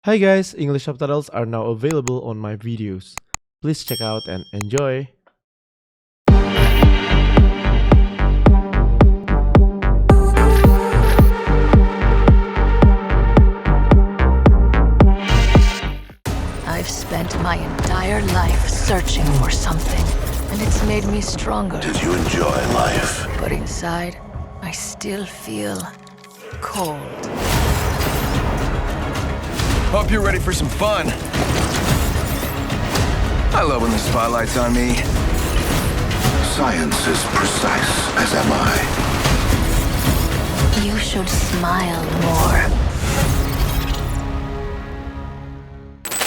Hi guys, English subtitles are now available on my videos. Please check out and enjoy. I've spent my entire life searching for something, and it's made me stronger. Did you enjoy life? But inside, I still feel cold. Hope you're ready for some fun. I love when the spotlight's on me. Science is precise, as am I. You should smile more.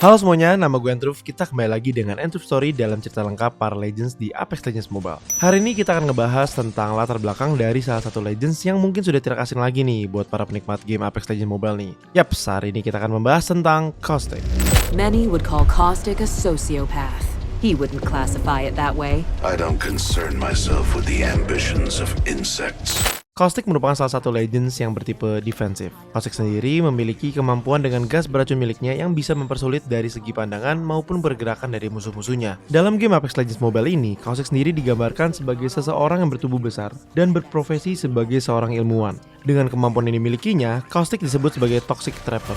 Halo semuanya, nama gue Entruf. Kita kembali lagi dengan Entruf Story dalam cerita lengkap para Legends di Apex Legends Mobile. Hari ini kita akan ngebahas tentang latar belakang dari salah satu Legends yang mungkin sudah tidak asing lagi nih buat para penikmat game Apex Legends Mobile nih. Yaps, hari ini kita akan membahas tentang Caustic. Many would call Caustic a sociopath. He wouldn't classify it that way. I don't concern myself with the ambitions of insects. Caustic merupakan salah satu Legends yang bertipe defensif. Caustic sendiri memiliki kemampuan dengan gas beracun miliknya yang bisa mempersulit dari segi pandangan maupun pergerakan dari musuh-musuhnya. Dalam game Apex Legends Mobile ini, Caustic sendiri digambarkan sebagai seseorang yang bertubuh besar dan berprofesi sebagai seorang ilmuwan. Dengan kemampuan yang dimilikinya, Caustic disebut sebagai Toxic Trapper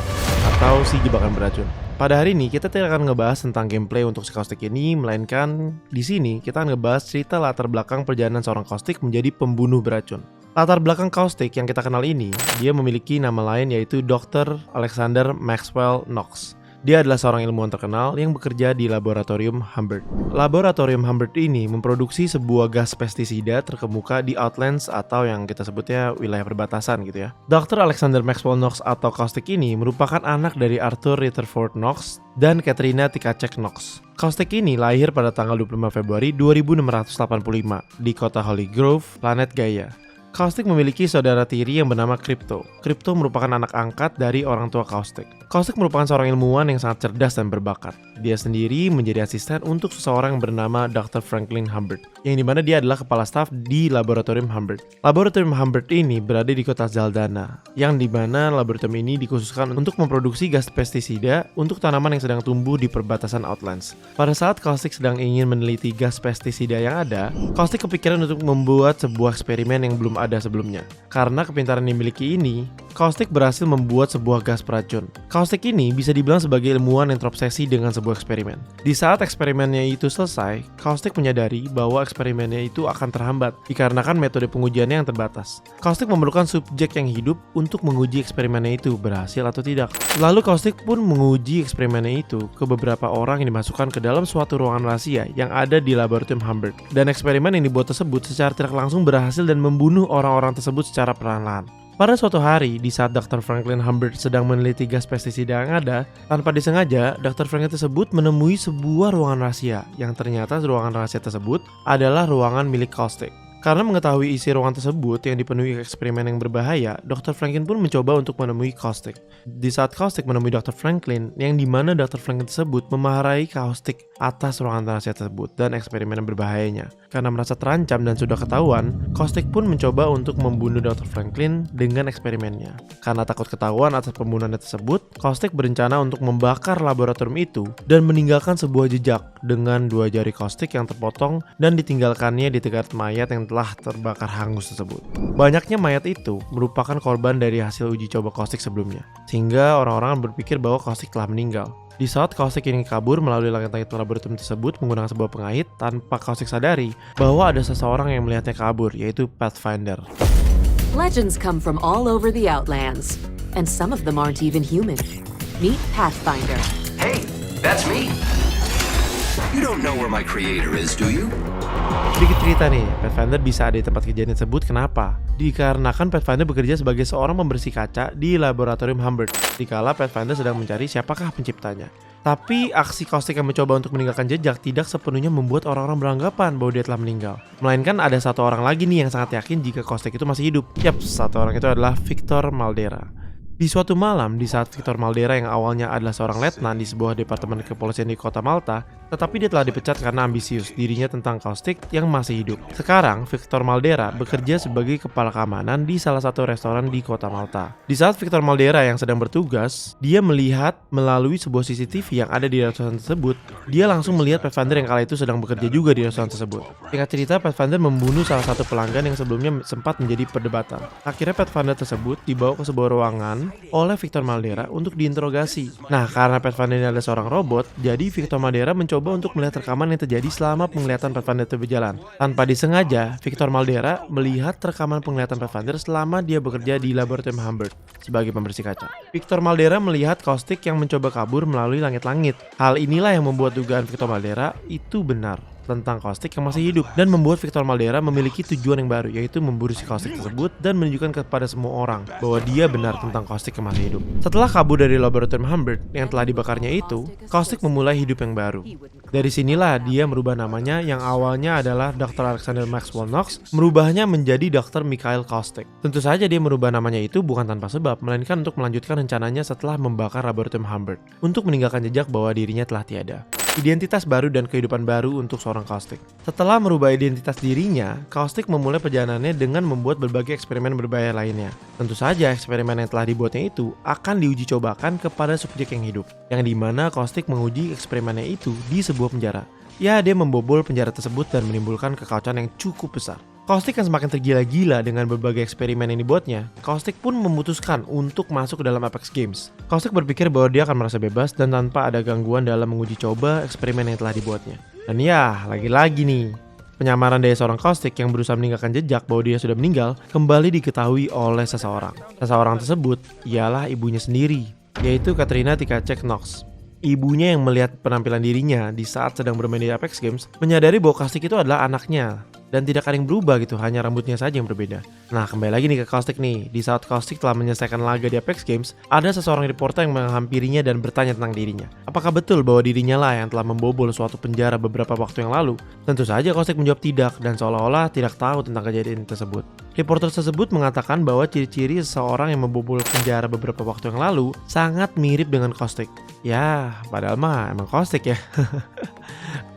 atau si jebakan beracun. Pada hari ini kita tidak akan ngebahas tentang gameplay untuk si Caustic ini, melainkan di sini kita akan ngebahas cerita latar belakang perjalanan seorang Caustic menjadi pembunuh beracun. Latar belakang Caustic yang kita kenal ini, dia memiliki nama lain yaitu Dr. Alexander Maxwell Knox. Dia adalah seorang ilmuwan terkenal yang bekerja di Laboratorium Humbert. Laboratorium Humbert ini memproduksi sebuah gas pestisida terkemuka di Outlands atau yang kita sebutnya wilayah perbatasan gitu ya. Dr. Alexander Maxwell Knox atau Caustic ini merupakan anak dari Arthur Rutherford Knox dan Katrina Tkachuk Knox. Caustic ini lahir pada tanggal 25 Februari 2685 di kota Holy Grove, planet Gaia. Caustic memiliki saudara tiri yang bernama Crypto. Crypto merupakan anak angkat dari orang tua Caustic. Caustic merupakan seorang ilmuwan yang sangat cerdas dan berbakat. Dia sendiri menjadi asisten untuk seseorang yang bernama Dr. Franklin Humbert, yang dimana dia adalah kepala staf di Laboratorium Humbert. Laboratorium Humbert ini berada di kota Zaldana, yang dimana laboratorium ini dikhususkan untuk memproduksi gas pestisida untuk tanaman yang sedang tumbuh di perbatasan Outlands. Pada saat Caustic sedang ingin meneliti gas pestisida yang ada, Caustic kepikiran untuk membuat sebuah eksperimen yang belum ada sebelumnya. Karena kepintaran yang dimiliki ini, Caustic berhasil membuat sebuah gas beracun. Caustic ini bisa dibilang sebagai ilmuwan yang terobsesi dengan sebuah eksperimen. Di saat eksperimennya itu selesai, Caustic menyadari bahwa eksperimennya itu akan terhambat dikarenakan metode pengujiannya yang terbatas. Caustic memerlukan subjek yang hidup untuk menguji eksperimennya itu berhasil atau tidak. Lalu Caustic pun menguji eksperimennya itu ke beberapa orang yang dimasukkan ke dalam suatu ruangan rahasia yang ada di Laboratorium Humbert. Dan eksperimen yang dibuat tersebut secara tidak langsung berhasil dan membunuh orang-orang tersebut secara perlahan-lahan. Pada suatu hari, di saat Dr. Franklin Humbert sedang meneliti gas pestisida yang ada, tanpa disengaja, Dr. Franklin tersebut menemui sebuah ruangan rahasia, yang ternyata ruangan rahasia tersebut adalah ruangan milik Caustic. Karena mengetahui isi ruangan tersebut yang dipenuhi eksperimen yang berbahaya, Dr. Franklin pun mencoba untuk menemui Caustic. Di saat Caustic menemui Dr. Franklin, yang dimana Dr. Franklin tersebut memarahi Caustic atas ruangan rahasia tersebut dan eksperimen yang berbahayanya. Karena merasa terancam dan sudah ketahuan, Caustic pun mencoba untuk membunuh Dr. Franklin dengan eksperimennya. Karena takut ketahuan atas pembunuhannya tersebut, Caustic berencana untuk membakar laboratorium itu dan meninggalkan sebuah jejak dengan 2 jari Caustic yang terpotong dan ditinggalkannya di tegak mayat yang telah terbakar hangus tersebut. Banyaknya mayat itu merupakan korban dari hasil uji coba Caustic sebelumnya, sehingga orang-orang berpikir bahwa Caustic telah meninggal. Di saat Caustic ingin kabur melalui langit-langit laboratorium tersebut menggunakan sebuah pengait, tanpa Caustic sadari bahwa ada seseorang yang melihatnya kabur, yaitu Pathfinder. Legends come from all over the Outlands, and some of them aren't even human. Meet Pathfinder. Hey, that's me. You don't know where my creator is, do you? Sedikit cerita nih, Pathfinder bisa ada di tempat kejadian tersebut. Kenapa? Dikarenakan Pathfinder bekerja sebagai seorang pembersih kaca di Laboratorium Humbert dikala Pathfinder sedang mencari siapakah penciptanya. Tapi aksi Caustic yang mencoba untuk meninggalkan jejak tidak sepenuhnya membuat orang-orang beranggapan bahwa dia telah meninggal. Melainkan ada satu orang lagi nih yang sangat yakin jika Caustic itu masih hidup. Yap, satu orang itu adalah Victor Maldera. Di suatu malam, di saat Victor Maldera yang awalnya adalah seorang letnan di sebuah departemen kepolisian di kota Malta, tetapi dia telah dipecat karena ambisius dirinya tentang Caustic yang masih hidup. Sekarang, Victor Maldera bekerja sebagai kepala keamanan di salah satu restoran di kota Malta. Di saat Victor Maldera yang sedang bertugas, dia melihat melalui sebuah CCTV yang ada di restoran tersebut. Dia langsung melihat Pathfinder yang kala itu sedang bekerja juga di restoran tersebut. Singkat cerita, Pathfinder membunuh salah satu pelanggan yang sebelumnya sempat menjadi perdebatan. Akhirnya Pathfinder tersebut dibawa ke sebuah ruangan oleh Victor Maldera untuk diinterogasi. Nah, karena Pathfinder ini adalah seorang robot, jadi Victor Maldera mencoba untuk melihat rekaman yang terjadi selama penglihatan Pathfinder itu berjalan. Tanpa disengaja, Victor Maldera melihat rekaman penglihatan Pathfinder selama dia bekerja di laboratorium Humbert sebagai pembersih kaca. Victor Maldera melihat Caustic yang mencoba kabur melalui langit-langit. Hal inilah yang membuat dugaan Victor Maldera itu benar tentang Caustic yang masih hidup dan membuat Victor Maldera memiliki tujuan yang baru, yaitu memburu si Caustic tersebut dan menunjukkan kepada semua orang bahwa dia benar tentang Caustic yang masih hidup. Setelah kabur dari laboratorium Humbert yang telah dibakarnya itu, Caustic memulai hidup yang baru. Dari sinilah dia merubah namanya yang awalnya adalah Dr. Alexander Maxwell Knox, merubahnya menjadi Dr. Mikhail Caustic. Tentu saja dia merubah namanya itu bukan tanpa sebab, melainkan untuk melanjutkan rencananya setelah membakar laboratorium Humbert, untuk meninggalkan jejak bahwa dirinya telah tiada. Identitas baru dan kehidupan baru untuk seorang Caustic. Setelah merubah identitas dirinya, Caustic memulai perjalanannya dengan membuat berbagai eksperimen berbahaya lainnya. Tentu saja eksperimen yang telah dibuatnya itu akan diuji cobakan kepada subjek yang hidup, yang dimana Caustic menguji eksperimennya itu di sebuah penjara. Ya, dia membobol penjara tersebut dan menimbulkan kekacauan yang cukup besar. Caustic yang semakin tergila-gila dengan berbagai eksperimen yang dibuatnya, Caustic pun memutuskan untuk masuk ke dalam Apex Games. Caustic berpikir bahwa dia akan merasa bebas dan tanpa ada gangguan dalam menguji coba eksperimen yang telah dibuatnya. Dan ya, lagi-lagi nih, penyamaran dari seorang Caustic yang berusaha meninggalkan jejak bahwa dia sudah meninggal kembali diketahui oleh seseorang. Seseorang tersebut ialah ibunya sendiri, yaitu Katrina Tkachuk Knox. Ibunya yang melihat penampilan dirinya di saat sedang bermain di Apex Games menyadari bahwa Caustic itu adalah anaknya. Dan tidak ada yang berubah gitu, hanya rambutnya saja yang berbeda. Nah, kembali lagi nih ke Caustic nih. Di saat Caustic telah menyelesaikan laga di Apex Games, ada seseorang reporter yang menghampirinya dan bertanya tentang dirinya. Apakah betul bahwa dirinya lah yang telah membobol suatu penjara beberapa waktu yang lalu? Tentu saja Caustic menjawab tidak dan seolah-olah tidak tahu tentang kejadian tersebut. Reporter tersebut mengatakan bahwa ciri-ciri seseorang yang membobol penjara beberapa waktu yang lalu sangat mirip dengan Caustic. Ya, padahal mah emang Caustic ya.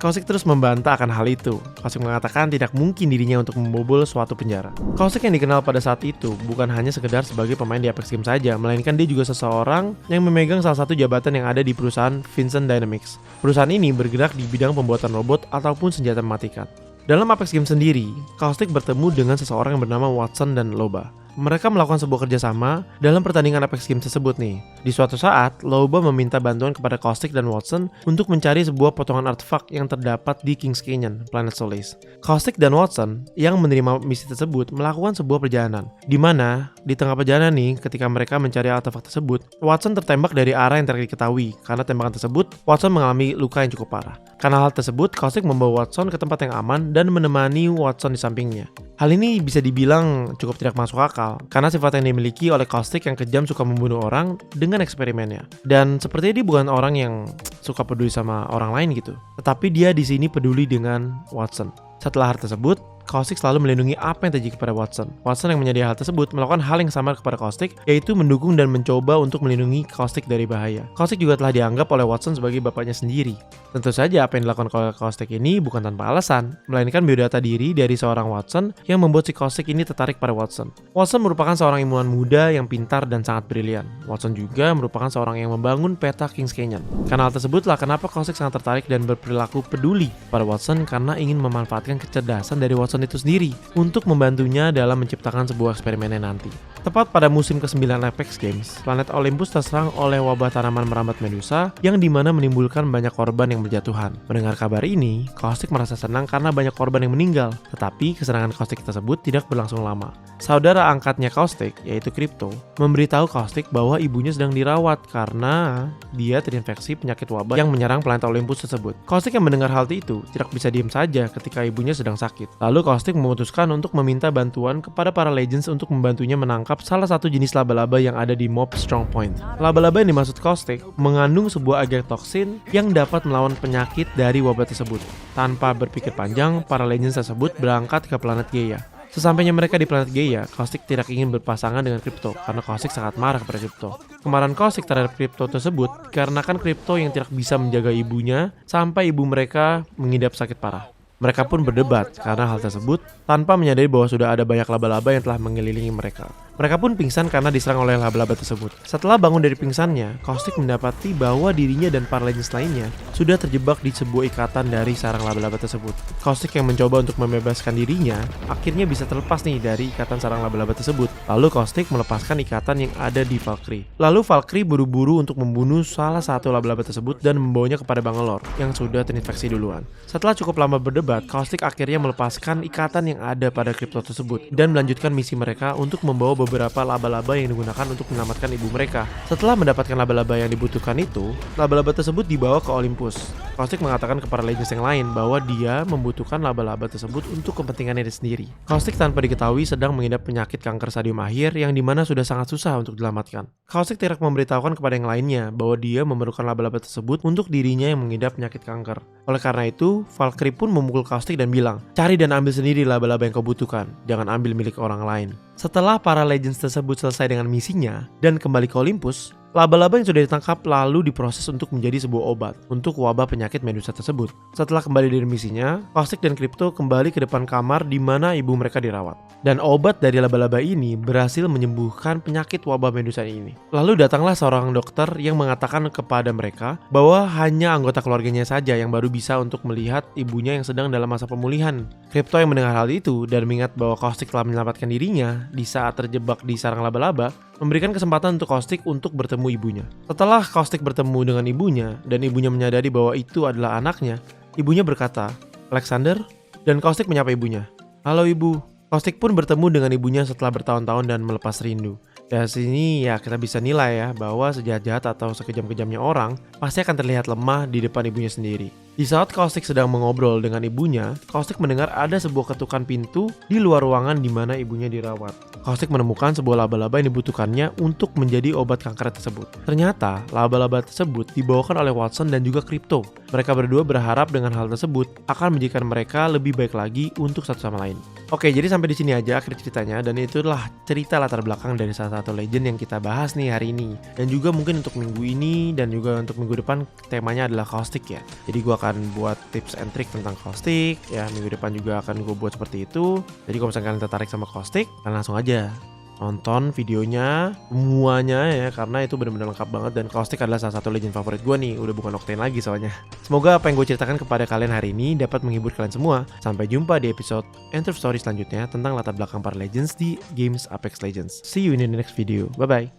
Caustic terus membantah akan hal itu. Caustic mengatakan tidak mungkin dirinya untuk membobol suatu penjara. Caustic yang dikenal pada saat itu bukan hanya sekedar sebagai pemain di Apex Games saja, melainkan dia juga seseorang yang memegang salah satu jabatan yang ada di perusahaan Vincent Dynamics. Perusahaan ini bergerak di bidang pembuatan robot ataupun senjata mematikan. Dalam Apex Games sendiri, Caustic bertemu dengan seseorang yang bernama Watson dan Loba. Mereka melakukan sebuah kerjasama dalam pertandingan Apex Games tersebut nih. Di suatu saat, Loba meminta bantuan kepada Caustic dan Watson untuk mencari sebuah potongan artefak yang terdapat di Kings Canyon, planet Solace. Caustic dan Watson yang menerima misi tersebut melakukan sebuah perjalanan, di mana di tengah perjalanan nih, ketika mereka mencari artefak tersebut, Watson tertembak dari arah yang tidak diketahui. Karena tembakan tersebut, Watson mengalami luka yang cukup parah. Karena hal tersebut, Caustic membawa Watson ke tempat yang aman dan menemani Watson di sampingnya. Hal ini bisa dibilang cukup tidak masuk akal, karena sifat yang dimiliki oleh Caustic yang kejam suka membunuh orang dengan eksperimennya. Dan sepertinya dia bukan orang yang suka peduli sama orang lain gitu. Tetapi dia di sini peduli dengan Watson. Setelah hal tersebut, Caustic selalu melindungi apa yang terjadi kepada Watson. Watson yang menyadari hal tersebut melakukan hal yang sama kepada Caustic, yaitu mendukung dan mencoba untuk melindungi Caustic dari bahaya. Caustic juga telah dianggap oleh Watson sebagai bapaknya sendiri. Tentu saja apa yang dilakukan oleh Caustic ini bukan tanpa alasan, melainkan biodata diri dari seorang Watson yang membuat si Caustic ini tertarik pada Watson. Watson merupakan seorang ilmuwan muda yang pintar dan sangat brilian. Watson juga merupakan seorang yang membangun peta Kings Canyon. Karena hal tersebutlah kenapa Caustic sangat tertarik dan berperilaku peduli pada Watson karena ingin memanfaatkan kecerdasan dari Watson itu sendiri untuk membantunya dalam menciptakan sebuah eksperimennya nanti. Tepat pada musim ke-9 Apex Games, planet Olympus terserang oleh wabah tanaman merambat Medusa yang dimana menimbulkan banyak korban yang berjatuhan. Mendengar kabar ini, Caustic merasa senang karena banyak korban yang meninggal. Tetapi kesenangan Caustic tersebut tidak berlangsung lama. Saudara angkatnya Caustic, yaitu Crypto, memberitahu Caustic bahwa ibunya sedang dirawat karena dia terinfeksi penyakit wabah yang menyerang planet Olympus tersebut. Caustic yang mendengar hal itu tidak bisa diam saja ketika ibunya sedang sakit. Lalu Caustic memutuskan untuk meminta bantuan kepada para Legends untuk membantunya menangkap salah satu jenis laba-laba yang ada di Mob Strong Point. Laba-laba yang dimaksud Caustic mengandung sebuah agar toksin yang dapat melawan penyakit dari wabah tersebut. Tanpa berpikir panjang, para Legends tersebut berangkat ke planet Gaia. Sesampainya mereka di planet Gaia, Caustic tidak ingin berpasangan dengan Crypto karena Caustic sangat marah kepada Crypto. Kemarahan Caustic terhadap Crypto tersebut dikarenakan Crypto yang tidak bisa menjaga ibunya sampai ibu mereka mengidap sakit parah. Mereka pun berdebat karena hal tersebut tanpa menyadari bahwa sudah ada banyak laba-laba yang telah mengelilingi mereka. Mereka pun pingsan karena diserang oleh laba-laba tersebut. Setelah bangun dari pingsannya, Caustic mendapati bahwa dirinya dan para legends lainnya sudah terjebak di sebuah ikatan dari sarang laba-laba tersebut. Caustic yang mencoba untuk membebaskan dirinya, akhirnya bisa terlepas nih dari ikatan sarang laba-laba tersebut. Lalu Caustic melepaskan ikatan yang ada di Valkyrie. Lalu Valkyrie buru-buru untuk membunuh salah satu laba-laba tersebut dan membawanya kepada Bangalore yang sudah terinfeksi duluan. Setelah cukup lama berdebat, Caustic akhirnya melepaskan ikatan yang ada pada Crypto tersebut dan melanjutkan misi mereka untuk membawa beberapa laba-laba yang digunakan untuk menyelamatkan ibu mereka. Setelah mendapatkan laba-laba yang dibutuhkan itu, laba-laba tersebut dibawa ke Olympus. Caustic mengatakan kepada legends yang lain bahwa dia membutuhkan laba-laba tersebut untuk kepentingannya sendiri. Caustic tanpa diketahui sedang mengidap penyakit kanker stadium akhir yang dimana sudah sangat susah untuk diselamatkan. Caustic tidak memberitahukan kepada yang lainnya bahwa dia memerlukan laba-laba tersebut untuk dirinya yang mengidap penyakit kanker. Oleh karena itu, Valkyrie pun memukul Caustic dan bilang, "Cari dan ambil sendiri laba-laba yang kau butuhkan, jangan ambil milik orang lain." Setelah para legends tersebut selesai dengan misinya dan kembali ke Olympus, laba-laba yang sudah ditangkap lalu diproses untuk menjadi sebuah obat untuk wabah penyakit Medusa tersebut. Setelah kembali dari misinya, Caustic dan Crypto kembali ke depan kamar di mana ibu mereka dirawat. Dan obat dari laba-laba ini berhasil menyembuhkan penyakit wabah Medusa ini. Lalu datanglah seorang dokter yang mengatakan kepada mereka bahwa hanya anggota keluarganya saja yang baru bisa untuk melihat ibunya yang sedang dalam masa pemulihan. Crypto yang mendengar hal itu dan mengingat bahwa Caustic telah menyelamatkan dirinya di saat terjebak di sarang laba-laba, memberikan kesempatan untuk Caustic untuk bertemu ibunya. Setelah Caustic bertemu dengan ibunya dan ibunya menyadari bahwa itu adalah anaknya, ibunya berkata, "Alexander," dan Caustic menyapa ibunya. "Halo ibu." Caustic pun bertemu dengan ibunya setelah bertahun-tahun dan melepas rindu. Dari sini ya kita bisa nilai ya bahwa sejahat-jahat atau sekejam-kejamnya orang pasti akan terlihat lemah di depan ibunya sendiri. Di saat Caustic sedang mengobrol dengan ibunya, Caustic mendengar ada sebuah ketukan pintu di luar ruangan di mana ibunya dirawat. Caustic menemukan sebuah laba-laba yang dibutuhkannya untuk menjadi obat kanker tersebut. Ternyata laba-laba tersebut dibawakan oleh Watson dan juga Crypto. Mereka berdua berharap dengan hal tersebut akan menjadikan mereka lebih baik lagi untuk satu sama lain. Oke, jadi sampai di sini aja akhir ceritanya, dan itulah cerita latar belakang dari salah satu legend yang kita bahas nih hari ini. Dan juga mungkin untuk minggu ini dan juga untuk minggu depan temanya adalah Caustic ya. Jadi gue akan buat tips and trick tentang Caustic ya, minggu depan juga akan gue buat seperti itu. Jadi kalau misalkan kalian tertarik sama Caustic, kalian langsung aja nonton videonya semuanya ya, karena itu benar-benar lengkap banget. Dan Caustic adalah salah satu legend favorit gue nih, udah bukan Octane lagi soalnya. Semoga apa yang gue ceritakan kepada kalian hari ini dapat menghibur kalian semua. Sampai jumpa di episode End of Story selanjutnya tentang latar belakang para legends di games Apex Legends. See you in the next video, bye bye.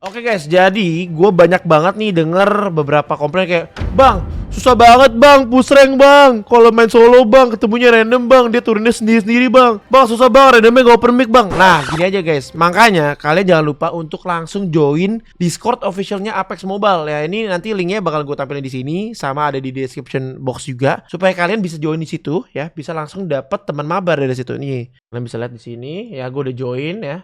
Oke guys, jadi gue banyak banget nih denger beberapa komplain kayak, "Bang, susah banget bang, push rank bang. Kalau main solo bang, ketemunya random bang, dia turunnya sendiri-sendiri bang. Bang susah bang, randomnya gak open mic bang." Nah gini aja guys, makanya kalian jangan lupa untuk langsung join Discord officialnya Apex Mobile ya. Ini nanti linknya bakal gue tampilin di sini, sama ada di description box juga, supaya kalian bisa join di situ ya, bisa langsung dapat teman mabar dari situ. Nih kalian bisa lihat di sini ya, gue udah join ya,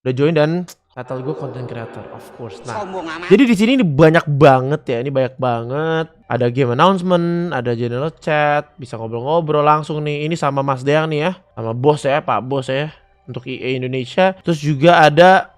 udah join dan title gue content creator, of course. Nah, jadi di sini banyak banget ya, ini banyak banget. Ada game announcement, ada general chat, bisa ngobrol-ngobrol langsung nih. Ini sama Mas Deang nih ya, sama bos ya, Pak Bos ya, untuk EA Indonesia. Terus juga ada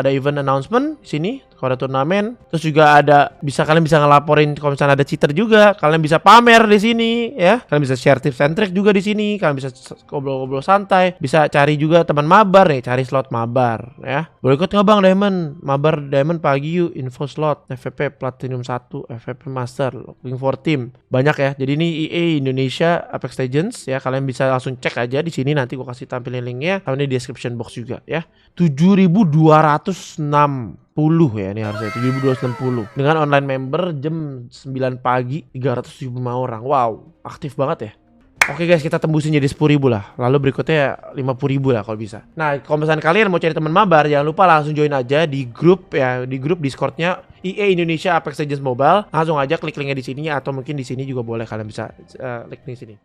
event announcement di sini, kalau ada turnamen. Terus juga ada kalian bisa ngelaporin kalau misalnya ada cheater juga. Kalian bisa pamer di sini ya. Kalian bisa share tips and trick juga di sini. Kalian bisa ngobrol-ngobrol santai. Bisa cari juga teman mabar nih, cari slot mabar ya. Boleh ikut nggak Bang Diamond? Mabar Diamond pagi yuk, info slot, FVP Platinum 1, FVP Master, looking for team. Banyak ya. Jadi ini EA Indonesia Apex Legends ya. Kalian bisa langsung cek aja di sini, nanti gua kasih tampilin linknya. Kalian di description box juga ya. 7.260 ya, ini harusnya 7.260 dengan online member jam 9 pagi 375 orang. Wow, aktif banget ya. Oke guys, kita tembusin jadi 10.000 lah. Lalu berikutnya 50.000 lah kalau bisa. Nah, kalau misalnya kalian mau cari teman mabar, jangan lupa langsung join aja di grup ya, di grup Discordnya EA Indonesia Apex Legends Mobile. Langsung aja klik linknya di sini, atau mungkin di sini juga boleh, kalian bisa klik di sini.